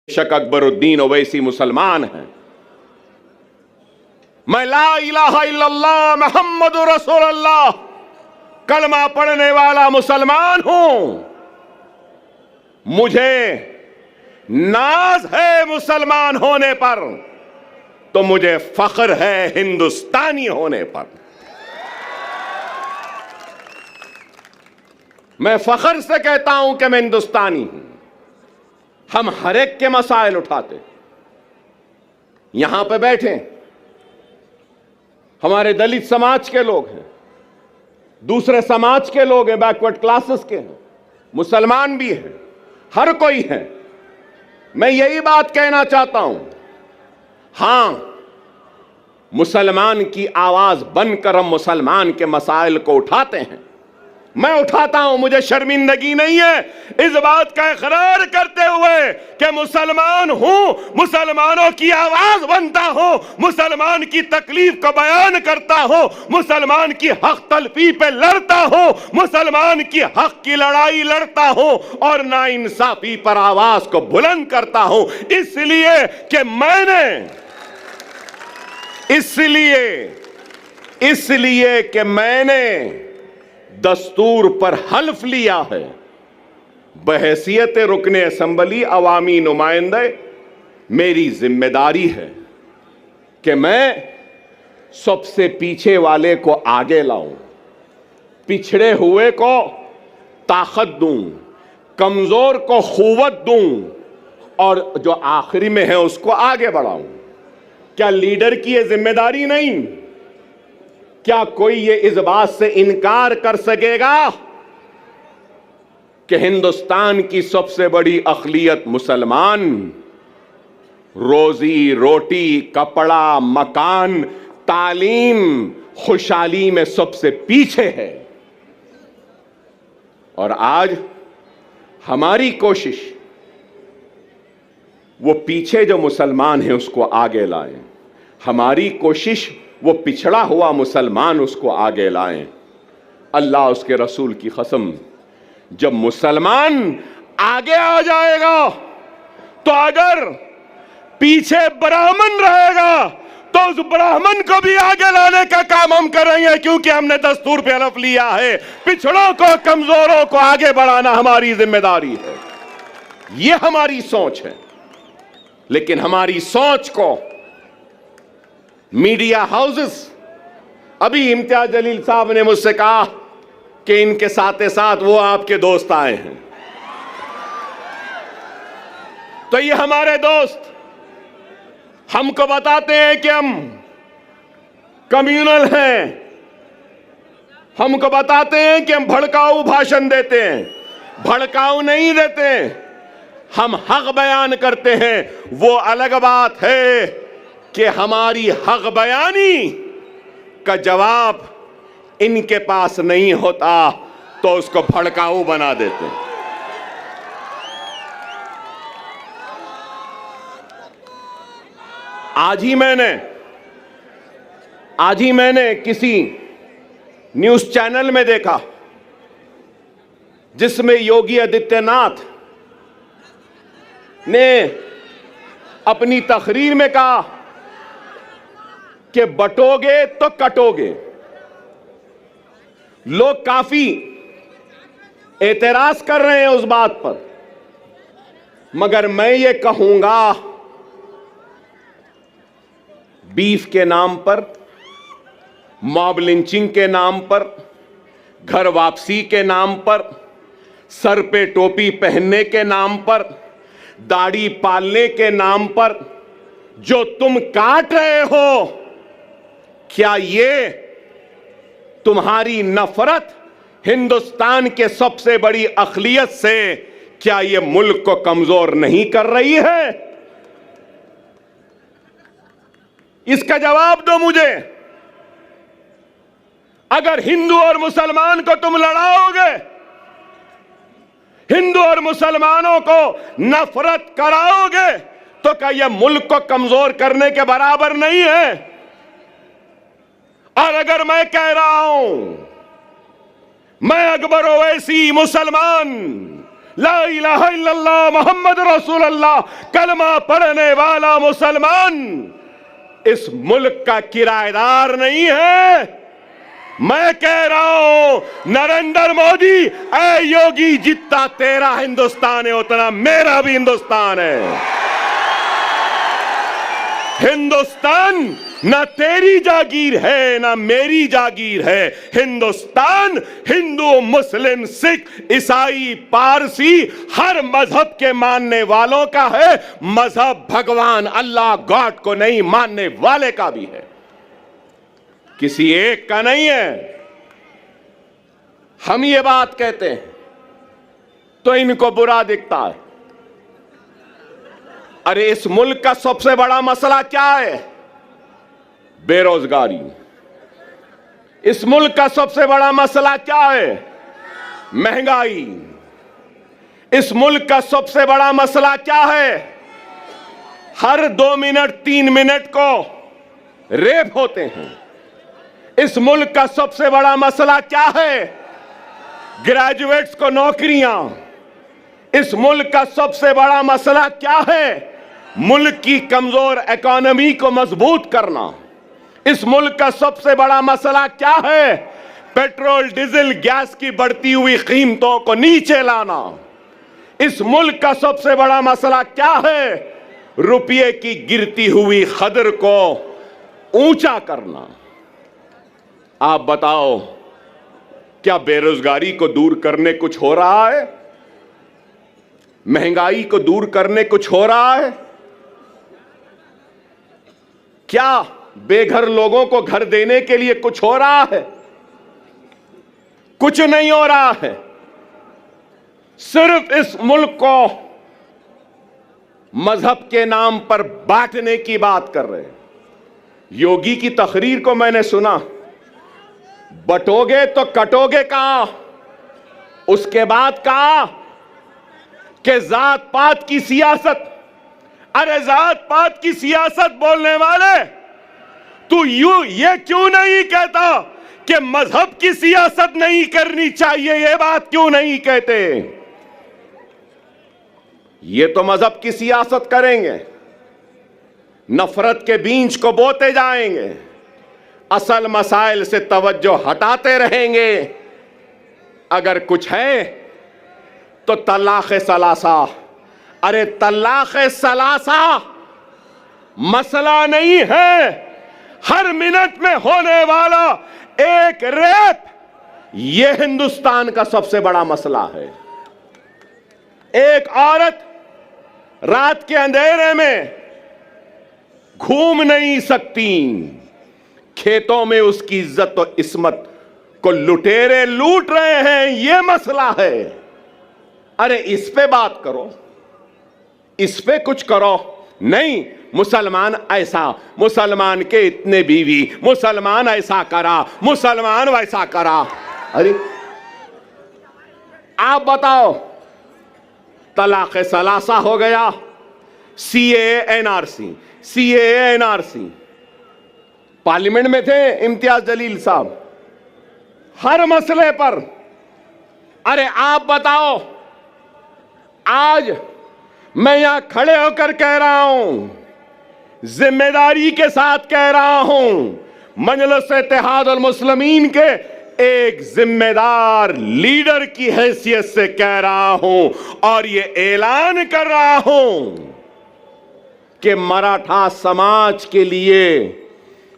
बेशक अकबरुद्दीन ओवैसी मुसलमान हैं। मैं ला इलाहा इल्लल्लाह मुहम्मदुर रसूलुल्लाह कलमा पढ़ने वाला मुसलमान हूं। मुझे नाज है मुसलमान होने पर, तो मुझे फख्र है हिंदुस्तानी होने पर। मैं फख्र से कहता हूं कि मैं हिंदुस्तानी हूं। हम हर एक के मसाइल उठाते, यहां पे बैठे हमारे दलित समाज के लोग हैं, दूसरे समाज के लोग हैं, बैकवर्ड क्लासेस के हैं, मुसलमान भी हैं, हर कोई है। मैं यही बात कहना चाहता हूं, हां मुसलमान की आवाज बनकर हम मुसलमान के मसाइल को उठाते हैं। मैं उठाता हूं, मुझे शर्मिंदगी नहीं है इस बात का इकरार करते हुए कि मुसलमान हूं, मुसलमानों की आवाज बनता हूं, मुसलमान की तकलीफ को बयान करता हूं, मुसलमान की हक तलफी पे लड़ता हूं, मुसलमान की हक की लड़ाई लड़ता हूं और नाइंसाफी पर आवाज को बुलंद करता हूं। इसलिए कि मैंने दस्तूर पर हल्फ लिया है, बहैसियत रुकने असम्बली अवामी नुमाइंदे मेरी जिम्मेदारी है कि मैं सबसे पीछे वाले को आगे लाऊं, पिछड़े हुए को ताकत दूं, कमजोर को खुवत दूं और जो आखिरी में है उसको आगे बढ़ाऊं। क्या लीडर की यह जिम्मेदारी नहीं? क्या कोई ये इस बात से इनकार कर सकेगा कि हिंदुस्तान की सबसे बड़ी अक़लियत मुसलमान रोजी रोटी, कपड़ा, मकान, तालीम, खुशहाली में सबसे पीछे है? और आज हमारी कोशिश वो पीछे जो मुसलमान है उसको आगे लाएं, हमारी कोशिश वो पिछड़ा हुआ मुसलमान उसको आगे लाएं। अल्लाह उसके रसूल की कसम, जब मुसलमान आगे आ जाएगा तो अगर पीछे ब्राह्मण रहेगा तो उस ब्राह्मण को भी आगे लाने का काम हम करेंगे, क्योंकि हमने दस्तूर पे हलफ लिया है पिछड़ों को, कमजोरों को आगे बढ़ाना हमारी जिम्मेदारी है। यह हमारी सोच है। लेकिन हमारी सोच को मीडिया हाउसेस, अभी इम्तियाज जलील साहब ने मुझसे कहा कि इनके साथ साथ वो आपके दोस्त आए हैं, तो ये हमारे दोस्त हमको बताते हैं कि हम कम्युनल हैं, हमको बताते हैं कि हम भड़काऊ भाषण देते हैं। भड़काऊ नहीं देते, हम हक बयान करते हैं। वो अलग बात है कि हमारी हक बयानी का जवाब इनके पास नहीं होता तो उसको भड़काऊ बना देते हैं। आज ही मैंने किसी न्यूज़ चैनल में देखा जिसमें योगी आदित्यनाथ ने अपनी तकरीर में कहा कि बटोगे तो कटोगे। लोग काफी एतराज कर रहे हैं उस बात पर, मगर मैं ये कहूंगा, बीफ के नाम पर, मॉब लिंचिंग के नाम पर, घर वापसी के नाम पर, सर पे टोपी पहनने के नाम पर, दाढ़ी पालने के नाम पर जो तुम काट रहे हो, क्या ये तुम्हारी नफरत हिंदुस्तान के सबसे बड़ी अक़लियत से, क्या ये मुल्क को कमजोर नहीं कर रही है? इसका जवाब दो मुझे। अगर हिंदू और मुसलमान को तुम लड़ाओगे, हिंदू और मुसलमानों को नफरत कराओगे, तो क्या यह मुल्क को कमजोर करने के बराबर नहीं है? और अगर मैं कह रहा हूं, मैं अकबर ओवैसी मुसलमान ला इलाहा इल्लल्लाह मोहम्मद रसूलुल्लाह कलमा पढ़ने वाला मुसलमान इस मुल्क का किराएदार नहीं है। मैं कह रहा हूं नरेंद्र मोदी, ऐ योगी, जितना तेरा हिंदुस्तान है उतना मेरा भी हिंदुस्तान है। हिंदुस्तान ना तेरी जागीर है ना मेरी जागीर है। हिंदुस्तान हिंदू, मुस्लिम, सिख, ईसाई, पारसी हर मजहब के मानने वालों का है। मजहब भगवान अल्लाह गॉड को नहीं मानने वाले का भी है, किसी एक का नहीं है। हम ये बात कहते हैं तो इनको बुरा दिखता है। अरे इस मुल्क का सबसे बड़ा मसला क्या है? बेरोजगारी। इस मुल्क का सबसे बड़ा मसला क्या है? महंगाई। इस मुल्क का सबसे बड़ा मसला क्या है? हर 2 मिनट 3 मिनट को रेप होते हैं। इस मुल्क का सबसे बड़ा मसला क्या है? ग्रेजुएट्स को नौकरियां। इस मुल्क का सबसे बड़ा मसला क्या है? मुल्क की कमजोर इकोनॉमी को मजबूत करना। इस मुल्क का सबसे बड़ा मसला क्या है? पेट्रोल, डीजल, गैस की बढ़ती हुई कीमतों को नीचे लाना। इस मुल्क का सबसे बड़ा मसला क्या है? रुपये की गिरती हुई कदर को ऊंचा करना। आप बताओ, क्या बेरोजगारी को दूर करने कुछ हो रहा है? महंगाई को दूर करने कुछ हो रहा है? क्या बेघर लोगों को घर देने के लिए कुछ हो रहा है? कुछ नहीं हो रहा है। सिर्फ इस मुल्क को मजहब के नाम पर बांटने की बात कर रहे हैं। योगी की तकरीर को मैंने सुना, बटोगे तो कटोगे कहां? उसके बाद कहा कि जात पात की सियासत। अरे जात पात की सियासत बोलने वाले, तू ये क्यों नहीं कहता कि मजहब की सियासत नहीं करनी चाहिए? ये बात क्यों नहीं कहते? ये तो मजहब की सियासत करेंगे, नफरत के बीज को बोते जाएंगे, असल मसाइल से तवज्जो हटाते रहेंगे। अगर कुछ है तो तलाक सलासा। अरे तलाक सलासा मसला नहीं है। हर मिनट में होने वाला एक रेप, यह हिंदुस्तान का सबसे बड़ा मसला है। एक औरत रात के अंधेरे में घूम नहीं सकती, खेतों में उसकी इज्जत और इस्मत को लुटेरे लूट रहे हैं, यह मसला है। अरे इस पे बात करो, इस पे कुछ करो। नहीं, मुसलमान ऐसा, मुसलमान के इतने बीवी, मुसलमान ऐसा करा, मुसलमान वैसा करा। अरे आप बताओ, तलाक सलासा हो गया, CAA NRC, CAA NRC. Parliament में थे इम्तियाज जलील साहब हर मसले पर। अरे आप बताओ, आज मैं यहां खड़े होकर कह रहा हूं, जिम्मेदारी के साथ कह रहा हूं, मजलिस इत्तेहाद अल मुस्लिमीन के एक जिम्मेदार लीडर की हैसियत से कह रहा हूं और ये ऐलान कर रहा हूं कि मराठा समाज के लिए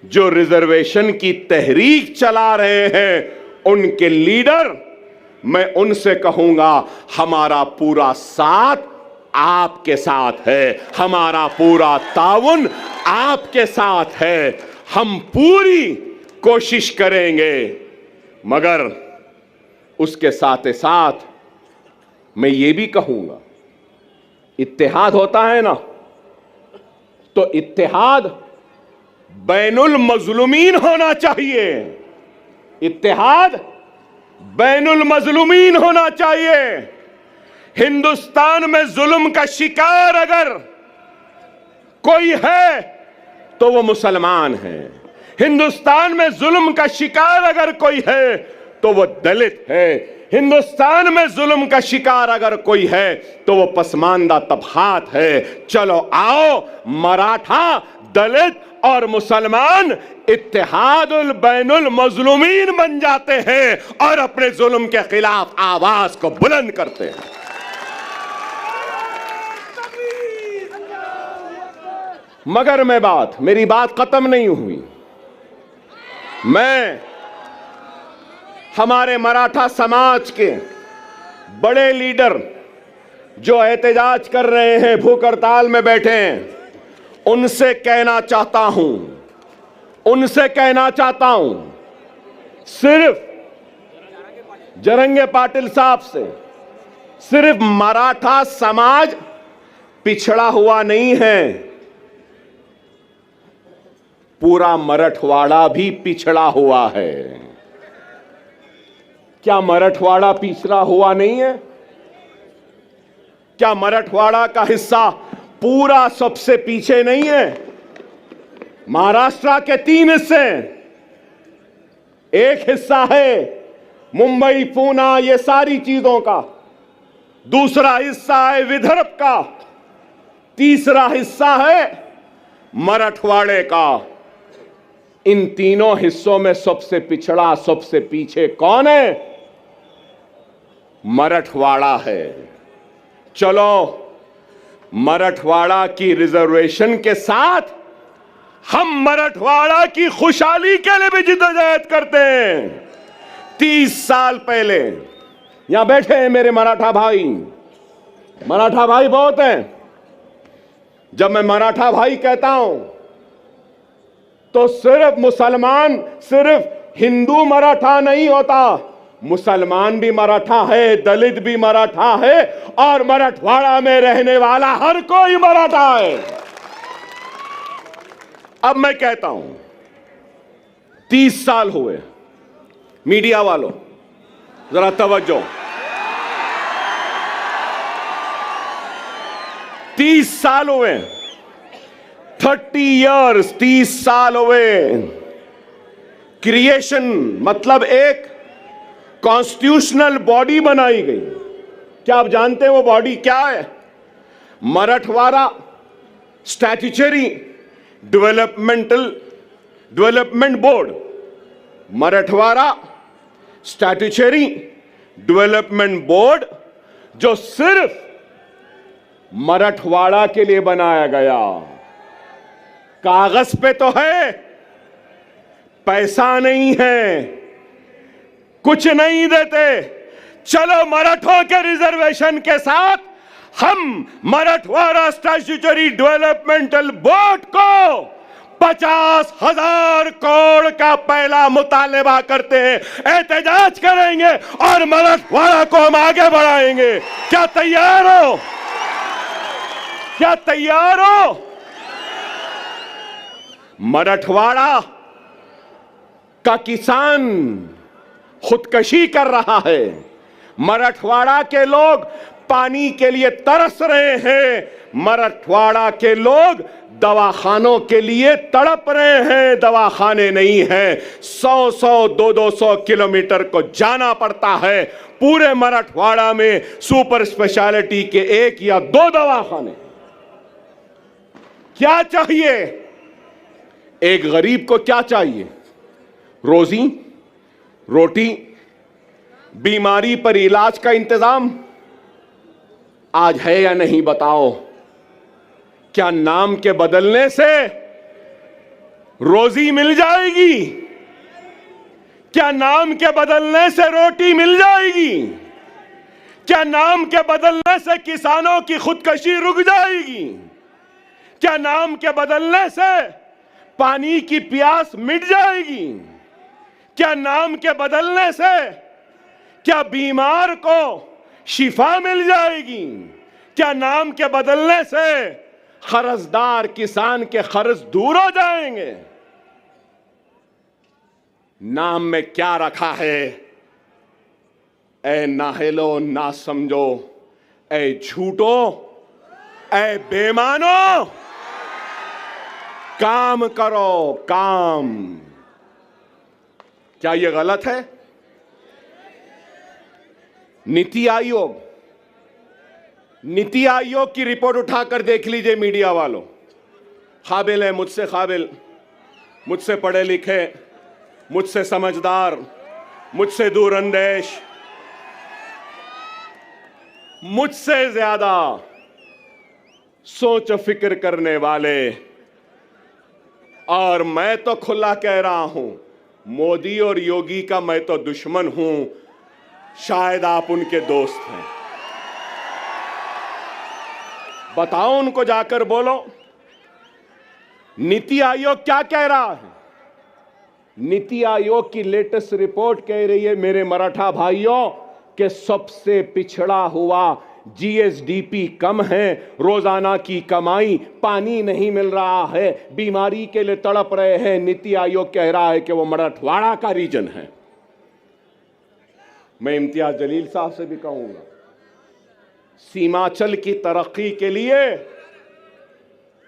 जो रिजर्वेशन की तहरीक चला रहे हैं, उनके लीडर, मैं उनसे कहूंगा, हमारा पूरा साथ आपके साथ है, हमारा पूरा ताउन आपके साथ है। हम पूरी कोशिश करेंगे, मगर उसके साथ साथ मैं ये भी कहूंगा, इत्तेहाद होता है ना, तो इत्तेहाद बैनुल मजलूमीन होना चाहिए। इत्तेहाद बैनुल मजलूमीन होना चाहिए। हिंदुस्तान में जुल्म का शिकार अगर कोई है तो वो मुसलमान है। हिंदुस्तान में जुल्म का शिकार अगर कोई है तो वो दलित है। हिंदुस्तान में जुल्म का शिकार अगर कोई है तो वो पसमानदा तबकात है। चलो आओ, मराठा, दलित और मुसलमान इत्तेहादुल बैनुल मजलूमीन बन जाते हैं और अपने जुल्म के खिलाफ आवाज को बुलंद करते हैं। मगर मेरी बात खत्म नहीं हुई। मैं हमारे मराठा समाज के बड़े लीडर जो एहतजाज कर रहे हैं, भूख हड़ताल में बैठे हैं, उनसे कहना चाहता हूं, सिर्फ जरंगे पाटिल साहब से सिर्फ मराठा समाज पिछड़ा हुआ नहीं है, पूरा मराठवाड़ा भी पिछड़ा हुआ है। क्या मराठवाड़ा पिछड़ा हुआ नहीं है? क्या मराठवाड़ा का हिस्सा पूरा सबसे पीछे नहीं है? महाराष्ट्र के 3 हिस्से, एक हिस्सा है मुंबई, पूना, ये सारी चीजों का, दूसरा हिस्सा है विदर्भ का, तीसरा हिस्सा है मराठवाड़े का। इन तीनों हिस्सों में सबसे पिछड़ा, सबसे पीछे कौन है? मराठवाड़ा है। चलो मराठवाड़ा की रिजर्वेशन के साथ हम मराठवाड़ा की खुशहाली के लिए भी जिद्दोजहद करते हैं। 30 साल पहले, यहां बैठे हैं मेरे मराठा भाई बहुत हैं। जब मैं मराठा भाई कहता हूं तो सिर्फ मुसलमान, सिर्फ हिंदू मराठा नहीं होता, मुसलमान भी मराठा है, दलित भी मराठा है और मराठवाड़ा में रहने वाला हर कोई मराठा है। अब मैं कहता हूं 30 साल हुए, मीडिया वालों जरा तवज्जो, 30 साल हुए, 30 इयर्स, 30 साल हुए। क्रिएशन मतलब एक कॉन्स्टिट्यूशनल बॉडी बनाई गई। क्या आप जानते हैं वो बॉडी क्या है? Marathwada statutory development board. Marathwada statutory development board जो सिर्फ मराठवाड़ा के लिए बनाया गया। कागज पे तो है, पैसा नहीं है, कुछ नहीं देते। चलो मराठों के रिजर्वेशन के साथ हम मराठवाड़ा स्टैट्यूटरी डेवलपमेंटल बोर्ड को 50,000 करोड़ का पहला मुतालबा करते हैं, एहतजाज करेंगे और मराठवाड़ा को हम आगे बढ़ाएंगे। क्या तैयार हो? क्या तैयार हो? मराठवाड़ा का किसान खुदकशी कर रहा है, मराठवाड़ा के लोग पानी के लिए तरस रहे हैं, मराठवाड़ा के लोग दवाखानों के लिए तड़प रहे हैं, दवाखाने नहीं हैं, 100-100, 200-200 किलोमीटर को जाना पड़ता है। पूरे मराठवाड़ा में सुपर स्पेशलिटी के 1 या 2 दवाखाने। क्या चाहिए एक गरीब को? क्या चाहिए? रोजी रोटी, बीमारी पर इलाज का इंतजाम आज है या नहीं बताओ? क्या नाम के बदलने से रोजी मिल जाएगी? क्या नाम के बदलने से रोटी मिल जाएगी? क्या नाम के बदलने से किसानों की खुदकशी रुक जाएगी? क्या नाम के बदलने से पानी की प्यास मिट जाएगी? क्या नाम के बदलने से क्या बीमार को शिफा मिल जाएगी? क्या नाम के बदलने से कर्जदार किसान के कर्ज दूर हो जाएंगे? नाम में क्या रखा है? ऐ नाहेलो ना समझो, ऐ झूठो, ऐ बेमानो, काम करो काम। क्या यह गलत है? नीति आयोग की रिपोर्ट उठाकर देख लीजिए मीडिया वालों। काबिल है, मुझसे काबिल, मुझसे पढ़े लिखे, मुझसे समझदार, मुझसे दूरअंदेश, मुझसे ज्यादा सोच फिक्र करने वाले, और मैं तो खुला कह रहा हूं, मोदी और योगी का मैं तो दुश्मन हूं, शायद आप उनके दोस्त हैं। बताओ उनको, जाकर बोलो नीति आयोग क्या कह रहा है। नीति आयोग की लेटेस्ट रिपोर्ट कह रही है, मेरे मराठा भाइयों, कि सबसे पिछड़ा हुआ जीएसडीपी कम है, रोजाना की कमाई, पानी नहीं मिल रहा है, बीमारी के लिए तड़प रहे हैं। नीति आयोग कह रहा है कि वो मराठवाड़ा का रीजन है। मैं इम्तियाज जलील साहब से भी कहूंगा, सीमांचल की तरक्की के लिए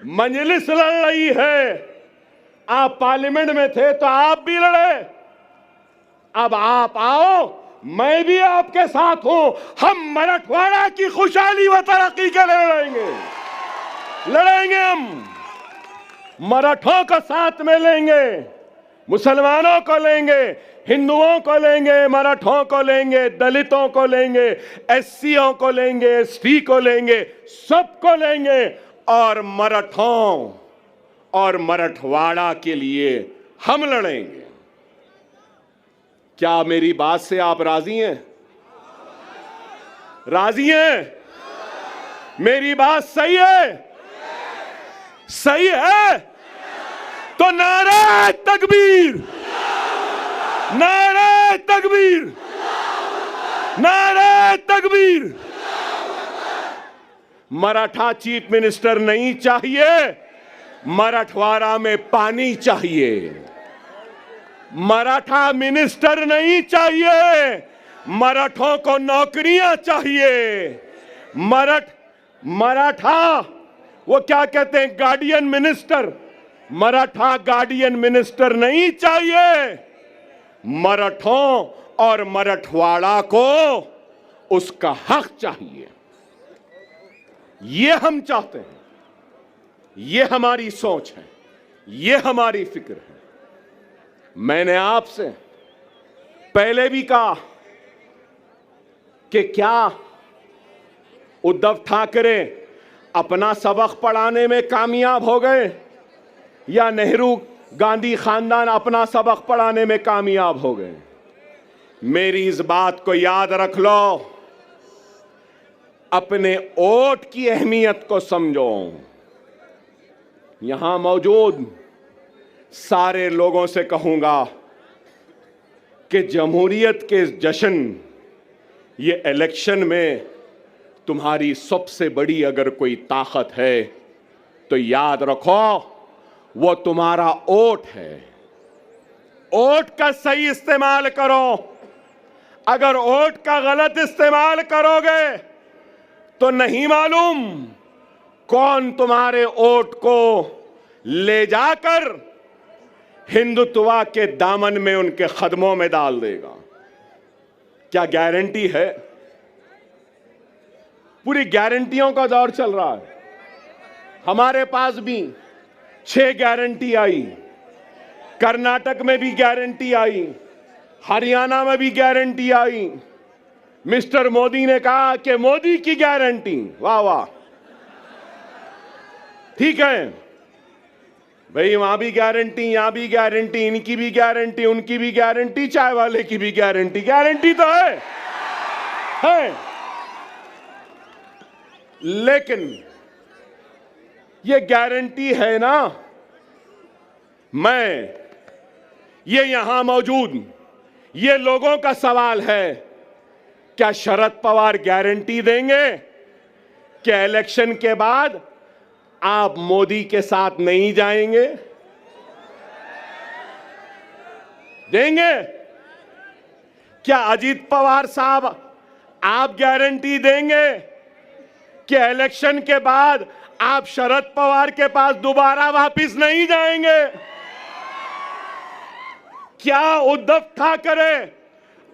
मजलिस लड़ रही है। आप पार्लियामेंट में थे तो आप भी लड़े, अब आप आओ, मैं भी आपके साथ हूं। हम मराठवाड़ा की खुशहाली व तरक्की के लिए लड़ेंगे। हम मराठों को साथ में लेंगे, मुसलमानों को लेंगे, हिंदुओं को लेंगे, मराठों को लेंगे, दलितों को लेंगे, एससीओ को लेंगे, एसटी को लेंगे, सबको लेंगे, और मराठों और मराठवाड़ा के लिए हम लड़ेंगे। क्या मेरी बात से आप राजी हैं? राजी हैं? मेरी बात सही है? सही है तो नारे तकबीर, नारे तकबीर, नारे तकबीर। मराठा चीफ मिनिस्टर नहीं चाहिए, मराठवाड़ा में पानी चाहिए। मराठा मिनिस्टर नहीं चाहिए, मराठों को नौकरियां चाहिए। मराठा वो क्या कहते हैं, guardian minister, Maratha guardian minister नहीं चाहिए। मराठों और मराठवाड़ा को उसका हक चाहिए। ये हम चाहते हैं, ये हमारी सोच है, ये हमारी फिक्र है। मैंने आपसे पहले भी कहा कि क्या उद्धव ठाकरे अपना सबक पढ़ाने में कामयाब हो गए, या नेहरू गांधी खानदान अपना सबक पढ़ाने में कामयाब हो गए? मेरी इस बात को याद रख लो, अपने वोट की अहमियत को समझो। यहां मौजूद सारे लोगों से कहूंगा कि जमहूरियत के जश्न, ये इलेक्शन में तुम्हारी सबसे बड़ी अगर कोई ताकत है तो याद रखो, वो तुम्हारा वोट है। वोट का सही इस्तेमाल करो। अगर वोट का गलत इस्तेमाल करोगे तो नहीं मालूम कौन तुम्हारे वोट को ले जाकर हिंदुत्व के दामन में, उनके कदमों में डाल देगा। क्या गारंटी है? पूरी गारंटियों का दौर चल रहा है। हमारे पास भी 6 गारंटी आई, कर्नाटक में भी गारंटी आई, हरियाणा में भी गारंटी आई। मिस्टर मोदी ने कहा कि मोदी की गारंटी, वाह वाह, ठीक है भाई, वहां भी गारंटी, यहां भी गारंटी, इनकी भी गारंटी, उनकी भी गारंटी, चाय वाले की भी गारंटी। गारंटी तो है। लेकिन ये गारंटी है ना, ये यहां मौजूद ये लोगों का सवाल है, क्या शरद पवार गारंटी देंगे कि इलेक्शन के बाद आप मोदी के साथ नहीं जाएंगे? देंगे? क्या अजीत पवार साहब आप गारंटी देंगे कि इलेक्शन के बाद आप शरद पवार के पास दोबारा वापस नहीं जाएंगे? क्या उद्धव ठाकरे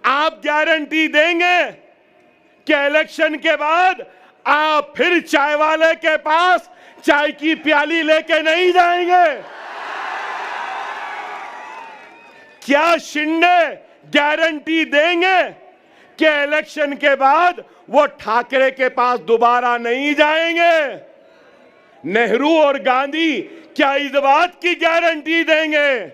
आप गारंटी देंगे कि इलेक्शन के बाद आप फिर चाय वाले के पास चाय की प्याली लेके नहीं जाएंगे? क्या शिंदे गारंटी देंगे कि इलेक्शन के बाद वो ठाकरे के पास दोबारा नहीं जाएंगे? नेहरू और गांधी क्या इस बात की गारंटी देंगे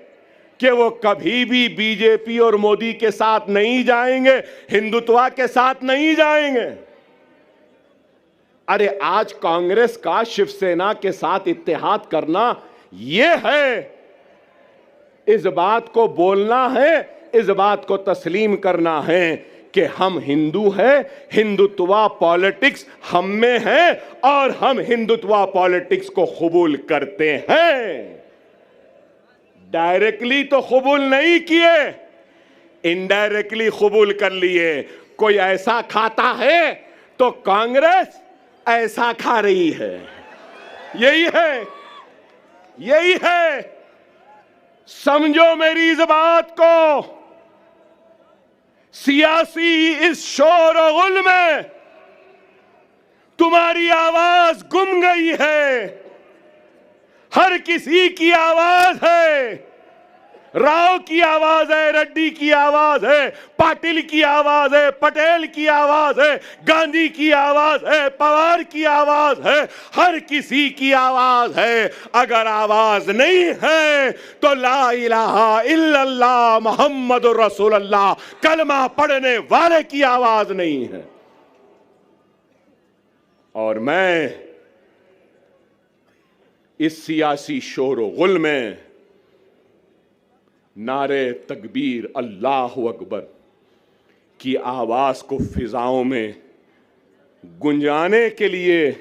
कि वो कभी भी बीजेपी और मोदी के साथ नहीं जाएंगे, हिंदुत्व के साथ नहीं जाएंगे? अरे आज कांग्रेस का शिवसेना के साथ इत्तेहाद करना यह है, इस बात को बोलना है, इस बात को तस्लीम करना है कि हम हिंदू हैं, हिंदुत्व पॉलिटिक्स हम में है और हम हिंदुत्व पॉलिटिक्स को कबूल करते हैं। डायरेक्टली तो कबूल नहीं किए, इनडायरेक्टली कबूल कर लिए। कोई ऐसा खाता है तो कांग्रेस ऐसा खा रही है। यही है, यही है। समझो मेरी इस बात को। सियासी इस शोर और गुल में तुम्हारी आवाज गुम गई है। हर किसी की आवाज है। राव की आवाज है, रेड्डी की आवाज है, पाटिल की आवाज है, पटेल की आवाज है, गांधी की आवाज है, पवार की आवाज है, हर किसी की आवाज है। अगर आवाज नहीं है तो ला इलाहा इल्लल्लाह मुहम्मदुर रसूलुल्लाह कलमा पढ़ने वाले की आवाज नहीं है। और मैं इस सियासी शोर गुल में नारे तकबीर अल्लाह अकबर की आवाज को फिजाओं में गुंजाने के लिए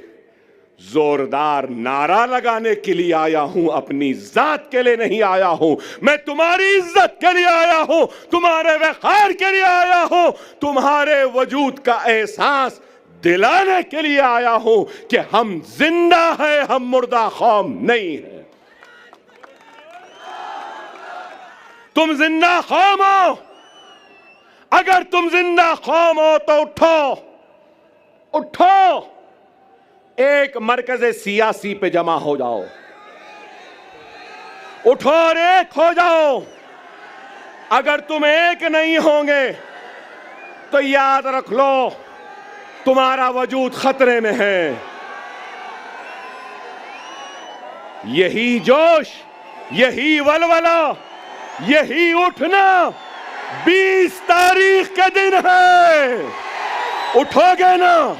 जोरदार नारा लगाने के लिए आया हूं। अपनी जात के लिए नहीं आया हूं। मैं तुम्हारी इज्जत के लिए आया हूं, तुम्हारे वक़ार के लिए आया हूं, तुम्हारे वजूद का एहसास दिलाने के लिए आया हूं कि हम जिंदा हैं, हम मुर्दा कौम नहीं है। तुम जिंदा कौम हो। अगर तुम जिंदा कौम हो तो उठो, उठो, एक मरकज़ सियासी पे जमा हो जाओ। उठो और एक हो जाओ। अगर तुम एक नहीं होंगे तो याद रख लो तुम्हारा वजूद खतरे में है। यही जोश, यही वलवला, यही उठना 20 तारीख के दिन है। उठोगे ना?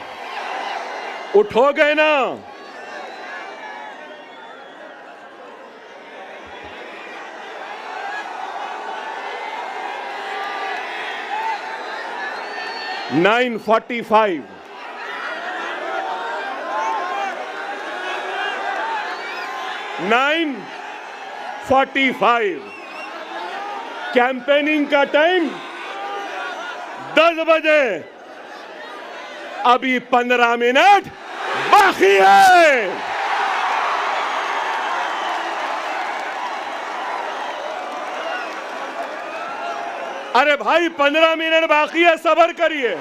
उठोगे ना? (9:45) 9:45 कैंपेनिंग का टाइम 10 बजे। अभी 15 मिनट बाकी है। अरे भाई 15 मिनट बाकी है, सब्र करिए।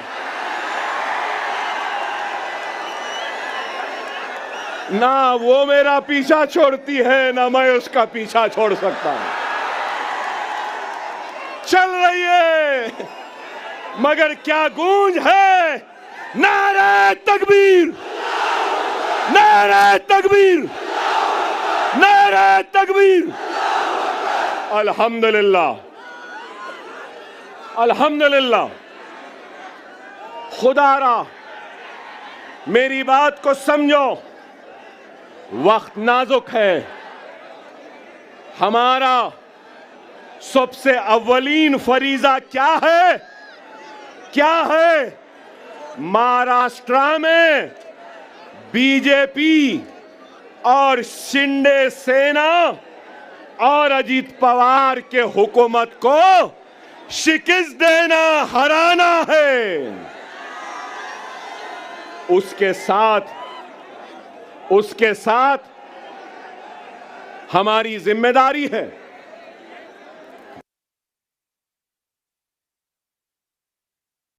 ना वो मेरा पीछा छोड़ती है, ना मैं उसका पीछा छोड़ सकता हूं। चल रही है मगर क्या गूंज है। नारे तकबीर, नारे तकबीर, नारे तकबीर। अल्हम्दुलिल्लाह, अल्हम्दुलिल्लाह। खुदारा मेरी बात को समझो। वक्त नाजुक है। हमारा सबसे अव्वलीन फरीजा क्या है? क्या है? महाराष्ट्र में बीजेपी और शिंदे सेना और अजीत पवार के हुकूमत को शिकस्त देना, हराना है। उसके साथ हमारी जिम्मेदारी है